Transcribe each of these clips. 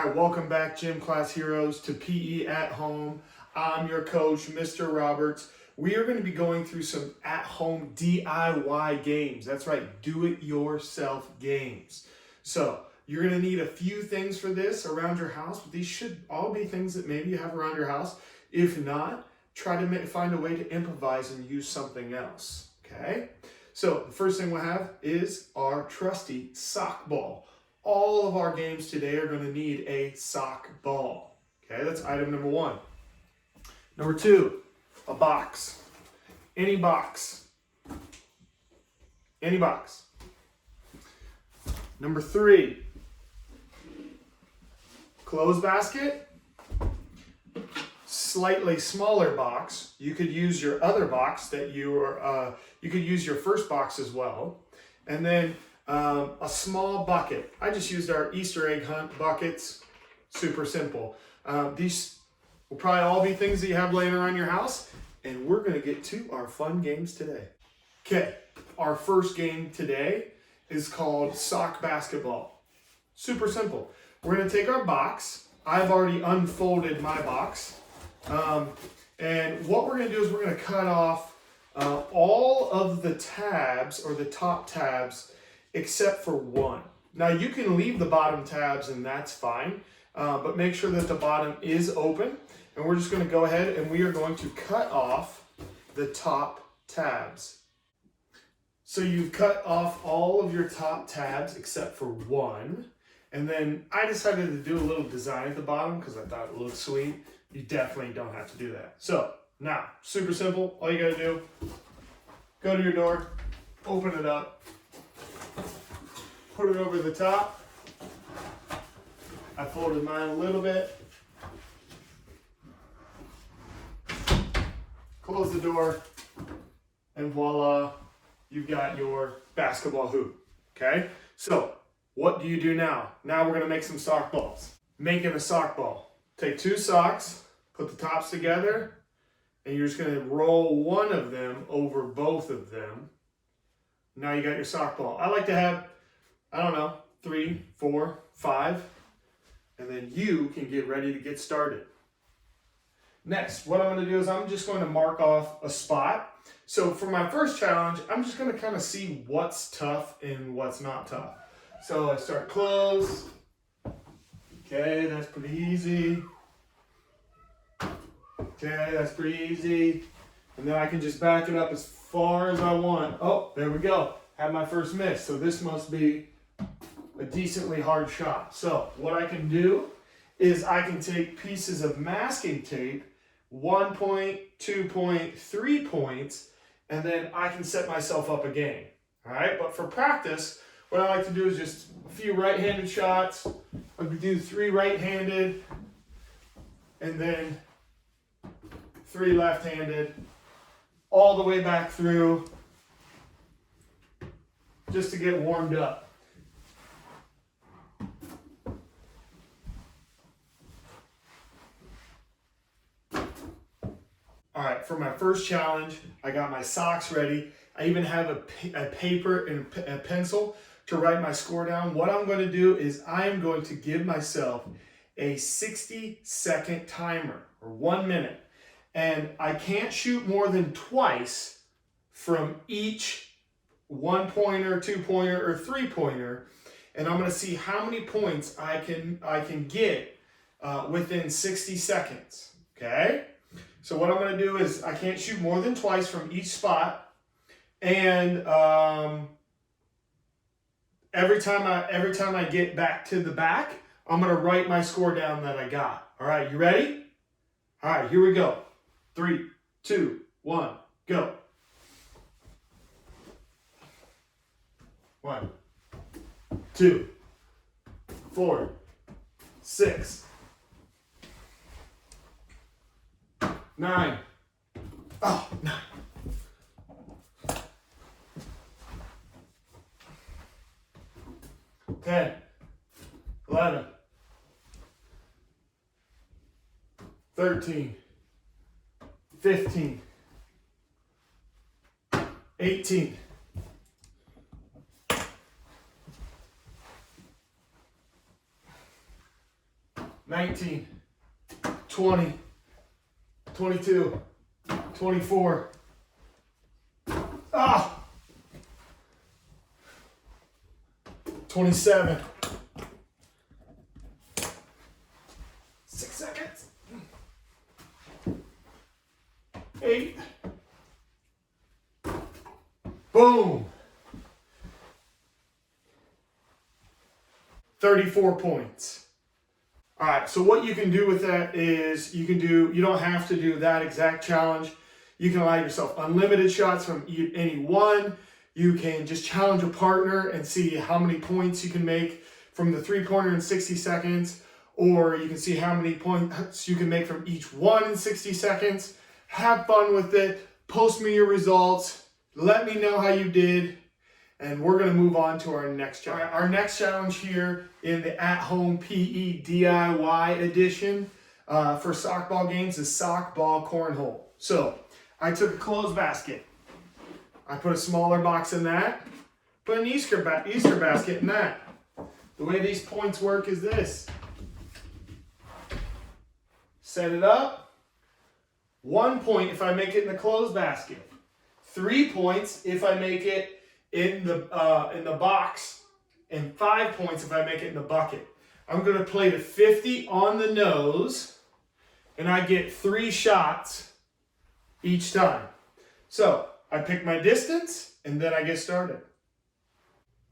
All right, welcome back, Gym Class Heroes, to PE at Home. I'm your coach, Mr. Roberts. We are going to be going through some at-home DIY games. That's right, do-it-yourself games. So you're going to need a few things for this around your house, but these should all be things that maybe you have around your house. If not, try to find a way to improvise and use something else, okay? So the first thing we'll have is our trusty sock ball. All of our games today are going to need a sock ball. Okay, that's item number one. Number two, a box. Any box. Any box. Number three, clothes basket. Slightly smaller box. You could use your other box that you could use your first box as well. And then a small bucket. I just used our Easter egg hunt buckets. Super simple. These will probably all be things that you have laying around your house. And we're going to get to our fun games today. Okay, our first game today is called sock basketball. Super simple. We're going to take our box. I've already unfolded my box. And what we're going to do is we're going to cut off all of the tabs or the top tabs except for one. Now you can leave the bottom tabs and that's fine, but make sure that the bottom is open. And we're just going to go ahead and we are going to cut off the top tabs. So you've cut off all of your top tabs except for one. And then I decided to do a little design at the bottom because I thought it looked sweet. You definitely don't have to do that. So now, super simple. All you got to do, go to your door, open it up, put it over the top. I folded mine a little bit. Close the door, and voila, you've got your basketball hoop, okay? So what do you do now? Now we're gonna make some sock balls. Making a sock ball. Take two socks, put the tops together, and you're just gonna roll one of them over both of them. Now you got your sock ball. I like to have, I don't know, 3, 4, 5, and then you can get ready to get started. Next, what I'm going to do is I'm just going to mark off a spot. So for my first challenge, I'm just going to kind of see what's tough and what's not tough. So I start close. Okay, that's pretty easy. Okay, that's pretty easy. And then I can just back it up as far as I want. Oh, there we go. Had my first miss. So this must be a decently hard shot. So what I can do is I can take pieces of masking tape, 1 point, 2 point, 3 points, and then I can set myself up a game. All right, but for practice, what I like to do is just a few right-handed shots. I could do 3 right-handed, and then 3 left-handed, all the way back through, just to get warmed up. All right, for my first challenge, I got my socks ready. I even have a paper and a pencil to write my score down. What I'm going to do is I am going to give myself a 60-second timer, or 1 minute. And I can't shoot more than twice from each 1-pointer, 2-pointer, or 3-pointer. And I'm going to see how many points I can get within 60 seconds, okay? So what I'm going to do is I can't shoot more than twice from each spot, and every time I get back to the back, I'm going to write my score down that I got. All right, you ready? All right, here we go. 3, 2, 1, go. 1, 2, 4, 6, 9. Oh, 9. 10, 11, 13, 15, 18, 19, 19, 20, 22, 24. Ah! 27. 6 seconds. 8. Boom. 34 points. All right, so what you can do with that is you don't have to do that exact challenge. You can allow yourself unlimited shots from any one. You can just challenge a partner and see how many points you can make from the three-pointer in 60 seconds, or you can see how many points you can make from each one in 60 seconds. Have fun with it. Post me your results. Let me know how you did. And we're going to move on to our next challenge. Our next challenge here in the at-home PE DIY edition for softball games is softball cornhole. So I took a closed basket. I put a smaller box in that. Put an Easter basket in that. The way these points work is this. Set it up. 1 point if I make it in the closed basket. 3 points if I make it in the box, and 5 points if I make it in the bucket. I'm going to play to 50 on the nose, and I get 3 shots each time. So I pick my distance, and then I get started.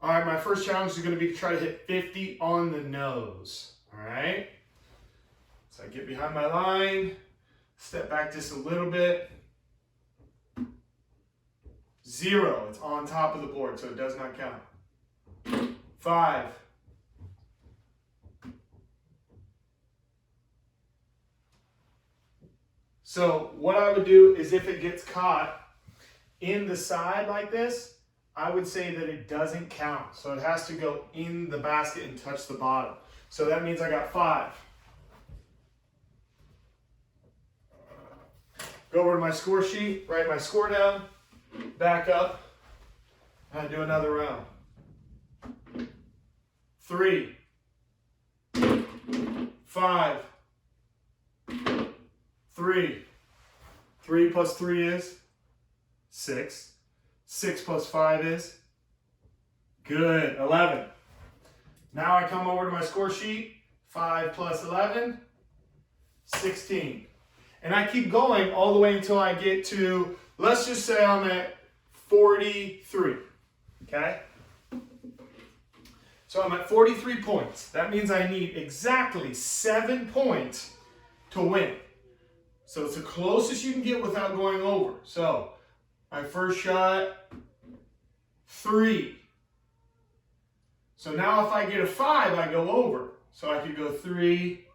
All right, my first challenge is going to be to try to hit 50 on the nose. All right. So I get behind my line, step back just a little bit. 0, it's on top of the board, so it does not count. 5. 6. So what I would do is if it gets caught in the side like this, I would say that it doesn't count. So it has to go in the basket and touch the bottom. So that means I got 5. Go over to my score sheet, write my score down. Back up, and I do another round. 3, 5, 3. 3 plus 3 is 6. 6 plus 5 is good. 11. Now I come over to my score sheet. 5 plus 11, 16. And I keep going all the way until I get to, let's just say I'm at 43, okay? So I'm at 43 points. That means I need exactly 7 points to win. So it's the closest you can get without going over. So my first shot, 3. So now if I get a 5, I go over. So I could go 3.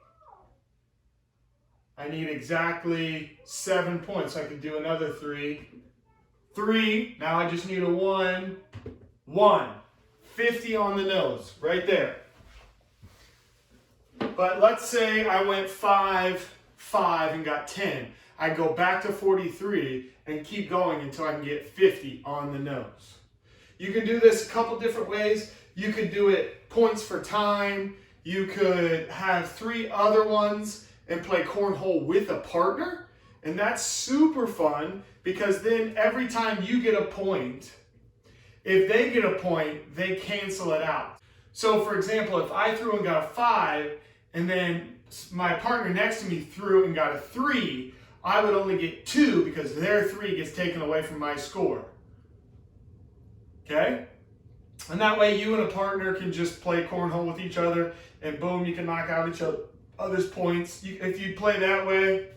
I need exactly 7 points. I could do another 3. 3. Now I just need a 1. 1. 50 on the nose, right there. But let's say I went 5, 5, and got 10. I go back to 43 and keep going until I can get 50 on the nose. You can do this a couple different ways. You could do it points for time. You could have 3 other ones and play cornhole with a partner. And that's super fun because then every time you get a point, if they get a point, they cancel it out. So for example, if I threw and got a 5 and then my partner next to me threw and got a 3, I would only get 2 because their 3 gets taken away from my score. Okay? And that way you and a partner can just play cornhole with each other and boom, you can knock out each other's points. If you play that way,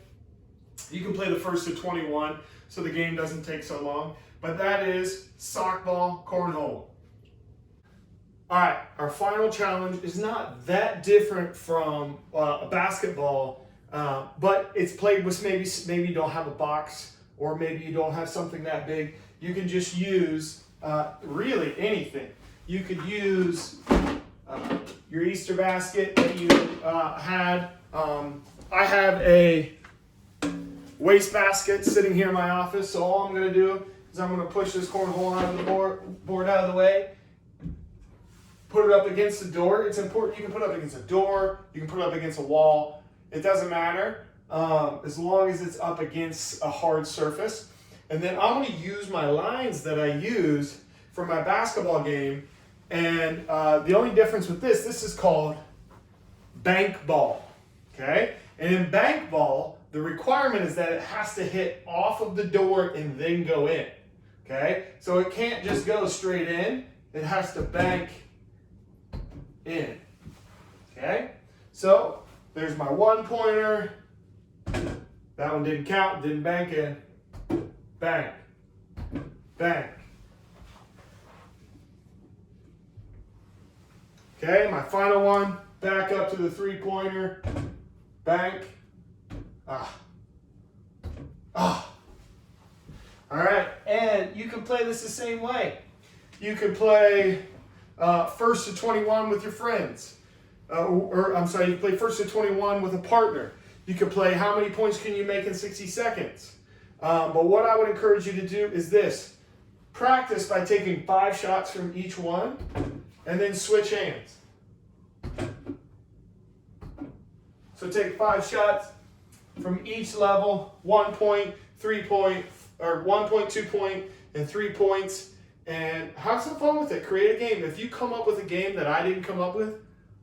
you can play the first to 21 so the game doesn't take so long. But that is softball cornhole. All right, our final challenge is not that different from a basketball, but it's played with maybe you don't have a box or maybe you don't have something that big. You can just use really anything. You could use your Easter basket that you had. I have a waste basket sitting here in my office, so all I'm going to do is I'm going to push this cornhole out of the board out of the way, put it up against the door. It's important. You can put it up against a door. You can put it up against a wall. It doesn't matter as long as it's up against a hard surface. And then I'm going to use my lines that I use for my basketball game. And the only difference with this is called bank ball. Okay? And in bank ball, the requirement is that it has to hit off of the door and then go in. Okay? So it can't just go straight in. It has to bank in. Okay? So there's my 1-pointer. That one didn't count, didn't bank in. Bank. Bank. Okay, my final one. Back up to the 3-pointer. Bank. Ah. Ah. All right, and you can play this the same way. You can play first to 21 with your friends. You can play first to 21 with a partner. You can play how many points can you make in 60 seconds. But what I would encourage you to do is this. Practice by taking 5 shots from each one and then switch hands. So take 5 shots from each level, 1 point, 3 point, or 1 point, 2 point, and 3 points, and have some fun with it. Create a game. If you come up with a game that I didn't come up with,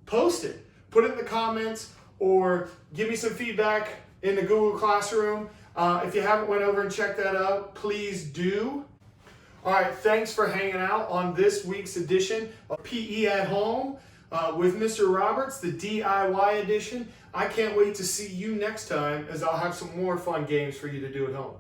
post it. Put it in the comments or give me some feedback in the Google Classroom. If you haven't went over and checked that out, please do. All right, thanks for hanging out on this week's edition of PE at Home with Mr. Roberts, the DIY edition. I can't wait to see you next time as I'll have some more fun games for you to do at home.